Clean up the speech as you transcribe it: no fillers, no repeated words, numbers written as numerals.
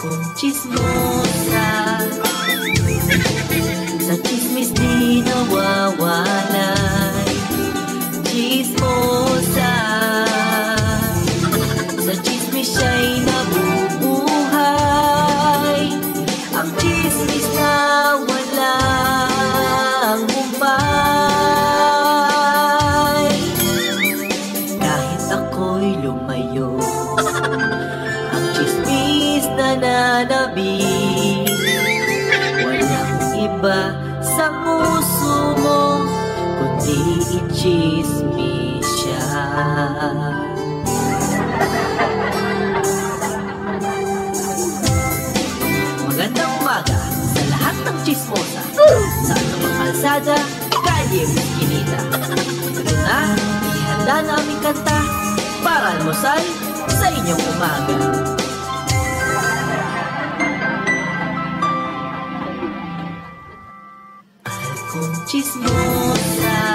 kong chismosa, sa chismis di nawawalay. Chismosa, sa chismis siya'y nabubuhay. Ang chismis na walang humpay. Kahit ako'y lumayo, ang chismis nananabik. Walang iba sa puso mo, kundi i-chismis siya. Magandang umaga sa lahat ng chismosa, sa anumang kalsada, kalye, eskinita. Ito na, ihanda na aming kanta para almusal sa inyong umaga. Kung chismosa,